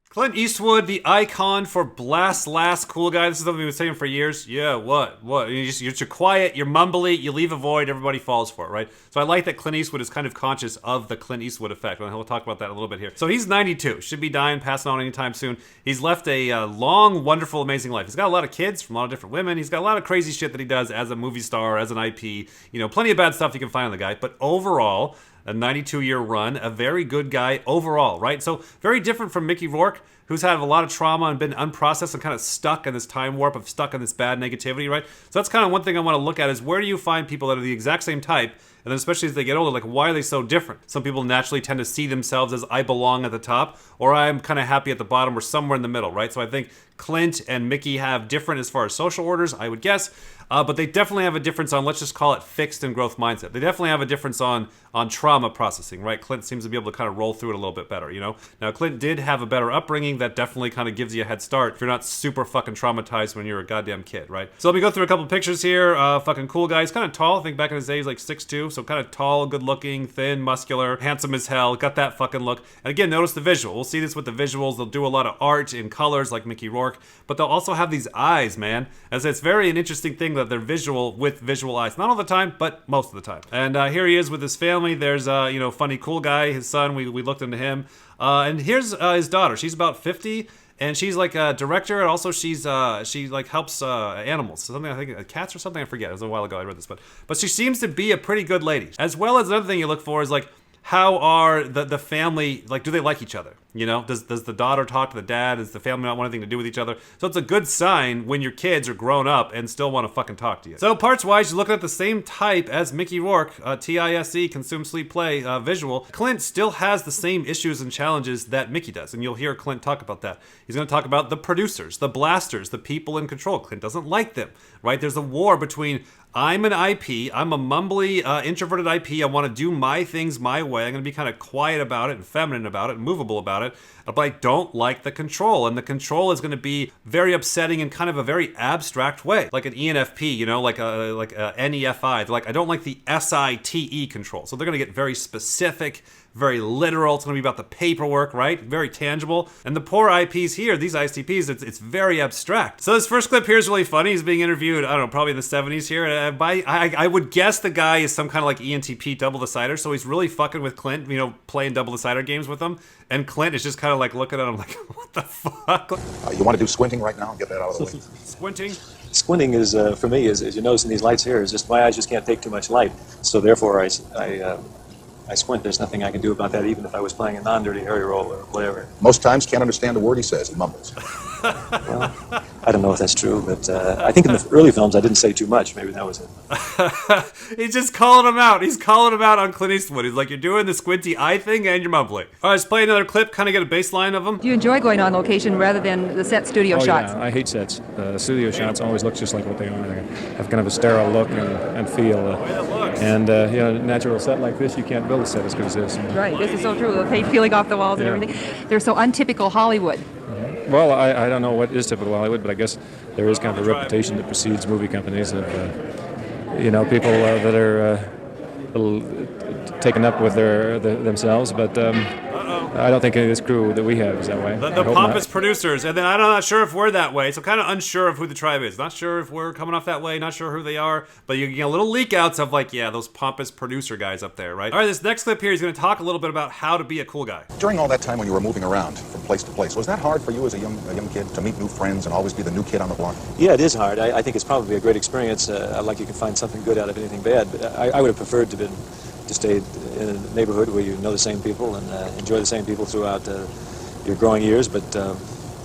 Clint Eastwood, the icon for blast last cool guy. This is something we've been saying for years. Yeah, what? You're quiet, you're mumbly, you leave a void, everybody falls for it, right? So I like that Clint Eastwood is kind of conscious of the Clint Eastwood effect. We'll talk about that a little bit here. So he's 92, should be dying, passing on anytime soon. He's left a long, wonderful, amazing life. He's got a lot of kids from a lot of different women. He's got a lot of crazy shit that he does as a movie star, as an IP. You know, plenty of bad stuff you can find on the guy. But overall, a 92-year run, a very good guy overall, right? So very different from Mickey Rourke, who's had a lot of trauma and been unprocessed and kind of stuck in this time warp of stuck in this bad negativity, right? So that's kind of one thing I want to look at is where do you find people that are the exact same type, and then especially as they get older, like why are they so different? Some people naturally tend to see themselves as I belong at the top, or I'm kind of happy at the bottom, or somewhere in the middle, right? So I think Clint and Mickey have different as far as social orders, I would guess, but they definitely have a difference on, let's just call it fixed and growth mindset. They definitely have a difference on trauma processing, right? Clint seems to be able to kind of roll through it a little bit better, you know? Now, Clint did have a better upbringing that definitely kind of gives you a head start if you're not super fucking traumatized when you're a goddamn kid, right? So let me go through a couple pictures here. Fucking cool guy. He's kind of tall. I think back in his day, he's like 6'2", so kind of tall, good looking, thin, muscular, handsome as hell. Got that fucking look. And again, notice the visual. We'll see this with the visuals. They'll do a lot of art in colors like Mickey Rourke, but they'll also have these eyes, man. As it's very an interesting thing that they're visual with visual eyes. Not all the time, but most of the time. And here he is with his family. There's, you know, funny cool guy, his son. We looked into him. And here's his daughter. She's about 50. And she's like a director, and also she like helps animals. So something, I think cats or something, I forget. It was a while ago I read this, but she seems to be a pretty good lady. As well as another thing you look for is like, how are the family, like, do they like each other? You know, does the daughter talk to the dad? Does the family not want anything to do with each other? So it's a good sign when your kids are grown up and still want to fucking talk to you. So parts-wise, you're looking at the same type as Mickey Rourke, TISE, consume, sleep, play, visual. Clint still has the same issues and challenges that Mickey does, and you'll hear Clint talk about that. He's going to talk about the producers, the blasters, the people in control. Clint doesn't like them, right? There's a war between I'm an IP, I'm a mumbly, introverted IP, I want to do my things my way, I'm going to be kind of quiet about it and feminine about it and movable about it, but I don't like the control, and the control is going to be very upsetting in kind of a very abstract way, like an ENFP, you know, like a NEFI. They're like, I don't like the SITE control, so they're going to get very specific, very literal. It's going to be about the paperwork, right? Very tangible. And the poor IPs here, these ICPs, it's very abstract. So this first clip here is really funny. He's being interviewed, I don't know, probably in the 70s here. I would guess the guy is some kind of like ENTP double decider, so he's really fucking with Clint, you know, playing double decider games with him. And Clint is just kind of like looking at him like, what the fuck? You want to do squinting right now? Get that out of the way. Squinting? Squinting is, for me, as you notice in these lights here, is just my eyes just can't take too much light. So therefore, I squint. There's nothing I can do about that, even if I was playing a non-dirty Harry role or whatever. Most times can't understand a word he says. He mumbles. Well, I don't know if that's true, but I think in the early films I didn't say too much. Maybe that was it. He's just calling him out. He's calling him out on Clint Eastwood. He's like, you're doing the squinty eye thing and you're mumbling. All right, let's play another clip, kind of get a baseline of him. Do you enjoy going on location rather than the set studio shots? Yeah, I hate sets. Studio shots always look just like what they are. They have kind of a sterile look and feel. And you know, natural set like this, you can't build a set as good as this. Right, this is so true. The paint peeling off the walls and everything. They're so untypical Hollywood. Well, I don't know what is typical Hollywood, but I guess there is kind of a reputation that precedes movie companies of, you know, people that are a little taken up with themselves, but I don't think any of this crew that we have is that way. The pompous producers, and then I'm not sure if we're that way, so kind of unsure of who the tribe is. Not sure if we're coming off that way, not sure who they are, but you get little leak outs of like, yeah, those pompous producer guys up there, right? All right, this next clip here is going to talk a little bit about how to be a cool guy. During all that time when you were moving around from place to place, was that hard for you as a young kid to meet new friends and always be the new kid on the block? Yeah, it is hard. I think it's probably a great experience. Like you can find something good out of anything bad, but I would have preferred to stay in a neighborhood where you know the same people and enjoy the same people throughout your growing years, but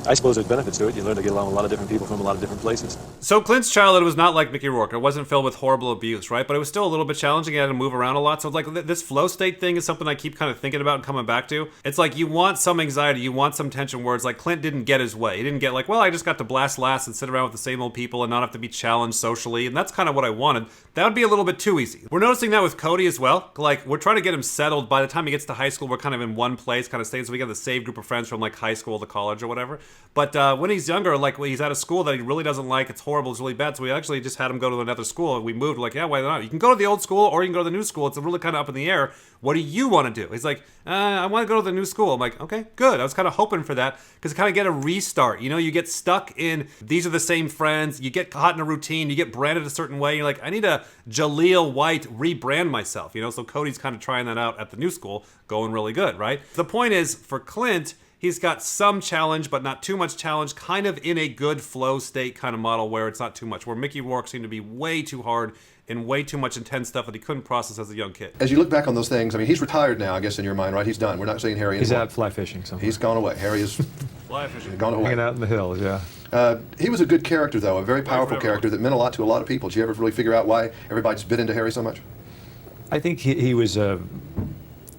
I suppose there's benefits to it. You learn to get along with a lot of different people from a lot of different places. So Clint's childhood was not like Mickey Rourke. It wasn't filled with horrible abuse, right? But it was still a little bit challenging. He had to move around a lot. So like this flow state thing is something I keep kind of thinking about and coming back to. It's like you want some anxiety, you want some tension where it's like Clint didn't get his way. He didn't get like, well, I just got to blast last and sit around with the same old people and not have to be challenged socially. And that's kind of what I wanted. That would be a little bit too easy. We're noticing that with Cody as well. Like we're trying to get him settled. By the time he gets to high school, we're kind of in one place, kind of staying. So we got the same group of friends from like high school to college or whatever. But when he's younger, like when he's at a school that he really doesn't like, it's horrible, it's really bad. So we actually just had him go to another school, and we moved. Like, yeah, why not? You can go to the old school, or you can go to the new school. It's really kind of up in the air. What do you want to do? He's like, I want to go to the new school. I'm like, okay, good. I was kind of hoping for that because kind of get a restart. You know, you get stuck in these are the same friends. You get caught in a routine. You get branded a certain way. You're like, I need a Jaleel White rebrand myself. You know, so Cody's kind of trying that out at the new school, going really good, right? The point is for Clint. He's got some challenge, but not too much challenge, kind of in a good flow state kind of model where it's not too much. Where Mickey Rourke seemed to be way too hard and way too much intense stuff that he couldn't process as a young kid. As you look back on those things, I mean, he's retired now, I guess, in your mind, right? He's done. We're not seeing Harry He's anymore. out fly fishing somewhere. He's gone away. Harry is Fly fishing. gone away. Hanging out in the hills, yeah. He was a good character, though, a very powerful character that meant a lot to a lot of people. Did you ever really figure out why everybody just bit into Harry so much? I think he was a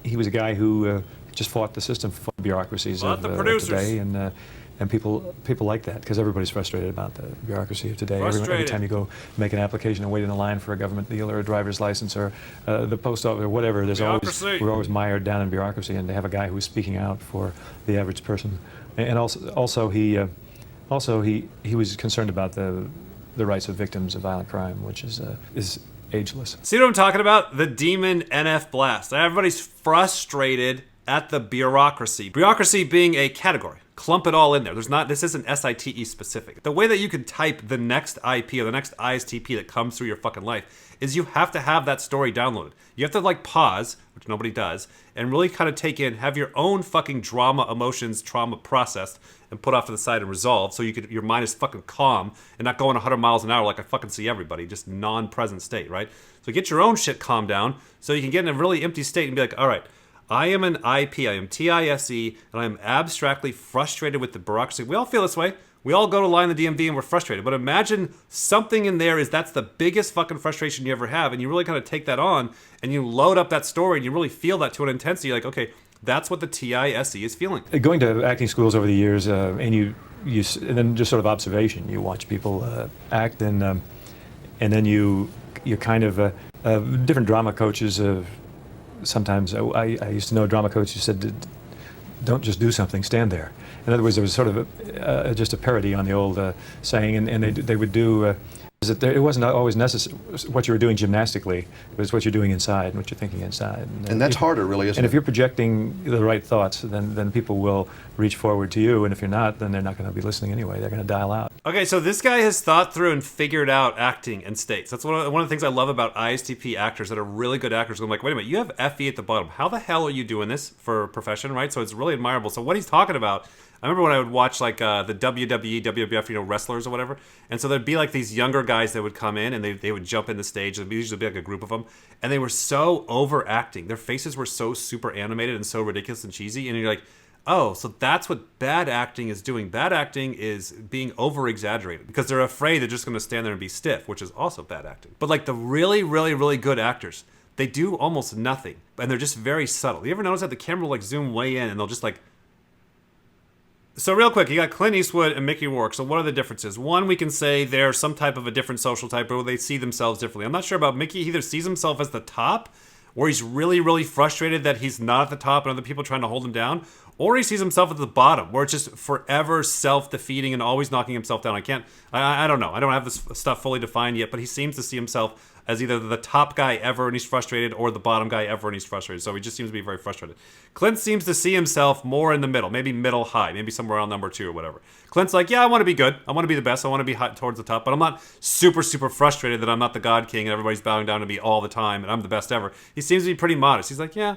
guy who just fought the system, fought the bureaucracies Fought of the producers. today, and people like that because everybody's frustrated about the bureaucracy of today. Every time you go make an application and wait in a line for a government deal or a driver's license or the post office or whatever, we're always mired down in bureaucracy, and they have a guy who's speaking out for the average person, and also he was concerned about the rights of victims of violent crime, which is ageless. See what I'm talking about? The demon NF blast. Everybody's frustrated at the bureaucracy. Bureaucracy being a category. Clump it all in there. This isn't SITE specific. The way that you can type the next IP or the next ISTP that comes through your fucking life is you have to have that story downloaded. You have to like pause, which nobody does, and really kind of take in, have your own fucking drama, emotions, trauma processed and put off to the side and resolved so your mind is fucking calm and not going 100 miles an hour like I fucking see everybody, just non-present state, right? So get your own shit calmed down so you can get in a really empty state and be like, all right, I am an IP, I am TISE, and I am abstractly frustrated with the bureaucracy. We all feel this way. We all go to line the DMV and we're frustrated. But imagine something in there that's the biggest fucking frustration you ever have, and you really kind of take that on, and you load up that story, and you really feel that to an intensity. You're like, okay, that's what the TISE is feeling. Going to acting schools over the years, and then just sort of observation. You watch people act, and then you kind of different drama coaches. Sometimes I used to know a drama coach who said, "Don't just do something, stand there." In other words, there was sort of just a parody on the old saying, and they would do. It wasn't always necessary what you were doing gymnastically. It was what you're doing inside and what you're thinking inside. And that's harder, really, isn't it? And if you're projecting the right thoughts, then people will reach forward to you. And if you're not, then they're not going to be listening anyway. They're going to dial out. Okay, so this guy has thought through and figured out acting and states. That's one of the things I love about ISTP actors that are really good actors. I'm like, wait a minute, you have FE at the bottom. How the hell are you doing this for a profession, right? So it's really admirable. So what he's talking about, I remember when I would watch like the WWE, WWF, wrestlers or whatever, and so there'd be like these younger guys that would come in and they would jump in the stage. There'd usually be like a group of them, and they were so overacting. Their faces were so super animated and so ridiculous and cheesy, and you're like, oh, so that's what bad acting is doing. Bad acting is being over-exaggerated because they're afraid they're just going to stand there and be stiff, which is also bad acting. But like the really, really, really good actors, they do almost nothing, and they're just very subtle. You ever notice that the camera will like zoom way in and they'll just like... So real quick, you got Clint Eastwood and Mickey Rourke. So what are the differences? One, we can say they're some type of a different social type, or they see themselves differently. I'm not sure about Mickey. He either sees himself as the top, or he's really, really frustrated that he's not at the top and other people are trying to hold him down, or he sees himself at the bottom, where it's just forever self-defeating and always knocking himself down. I don't know. I don't have this stuff fully defined yet, but he seems to see himself as either the top guy ever and he's frustrated, or the bottom guy ever and he's frustrated. So he just seems to be very frustrated. Clint seems to see himself more in the middle, maybe middle high, maybe somewhere around number 2 or whatever. Clint's like, yeah, I want to be good. I want to be the best. I want to be hot towards the top, but I'm not super, super frustrated that I'm not the God King and everybody's bowing down to me all the time and I'm the best ever. He seems to be pretty modest. He's like, yeah,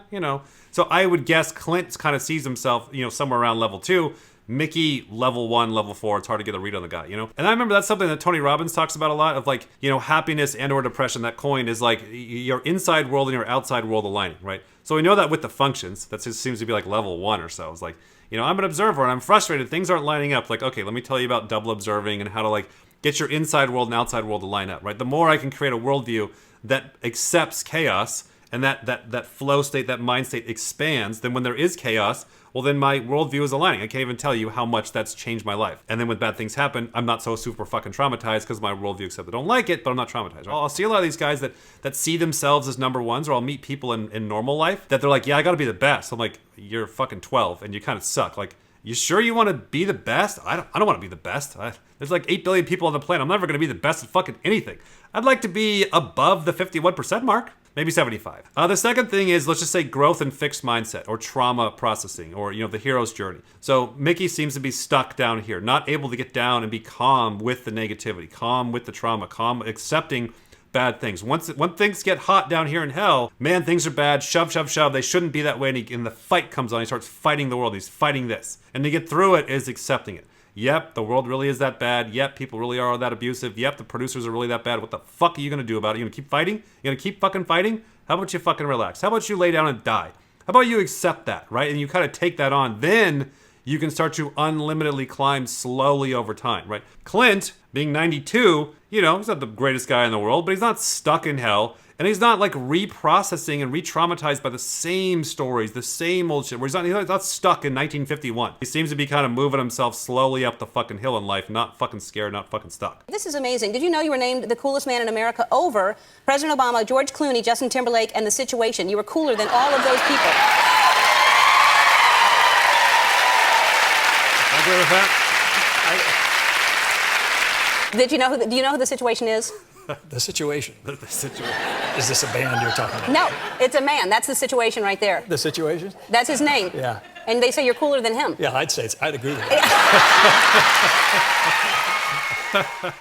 So I would guess Clint kind of sees himself, somewhere around level 2. Mickey, level 1, level 4. It's hard to get a read on the guy, And I remember that's something that Tony Robbins talks about a lot of like, happiness and or depression. That coin is like your inside world and your outside world aligning, right? So we know that with the functions, that just seems to be like level 1 or so. It's like, I'm an observer and I'm frustrated. Things aren't lining up. Like, okay, let me tell you about double observing and how to like get your inside world and outside world to line up, right? The more I can create a worldview that accepts chaos and that flow state, that mind state expands, then when there is chaos, well, then my worldview is aligning. I can't even tell you how much that's changed my life. And then when bad things happen, I'm not so super fucking traumatized because my worldview accepts I don't like it, but I'm not traumatized. Right? I'll see a lot of these guys that see themselves as number ones, or I'll meet people in normal life that they're like, yeah, I got to be the best. I'm like, you're fucking 12 and you kind of suck. Like, You sure you want to be the best? I don't want to be the best. There's like 8 billion people on the planet. I'm never going to be the best at fucking anything. I'd like to be above the 51% mark. Maybe 75. The second thing is, let's just say growth and fixed mindset or trauma processing or, the hero's journey. So Mickey seems to be stuck down here, not able to get down and be calm with the negativity, calm with the trauma, calm accepting bad things. When things get hot down here in hell, man, things are bad, shove, shove, shove. They shouldn't be that way. And the fight comes on. He starts fighting the world. He's fighting this. And to get through it is accepting it. Yep, the world really is that bad. Yep, people really are that abusive. Yep, the producers are really that bad. What the fuck are you going to do about it? You going to keep fighting? You going to keep fucking fighting? How about you fucking relax? How about you lay down and die? How about you accept that, right? And you kind of take that on. Then you can start to unlimitedly climb slowly over time, right? Clint, being 92, he's not the greatest guy in the world, but he's not stuck in hell. And he's not like reprocessing and re-traumatized by the same stories, the same old shit. Where he's not stuck in 1951. He seems to be kind of moving himself slowly up the fucking hill in life, not fucking scared, not fucking stuck. This is amazing. Did you know you were named the coolest man in America over President Obama, George Clooney, Justin Timberlake, and The Situation? You were cooler than all of those people. I agree with that. Do you know who The Situation is? The Situation. The Situation. Is this a band you're talking about? No, it's a man. That's The Situation right there. The Situation? That's his name. Yeah. And they say you're cooler than him. Yeah, I'd agree with that.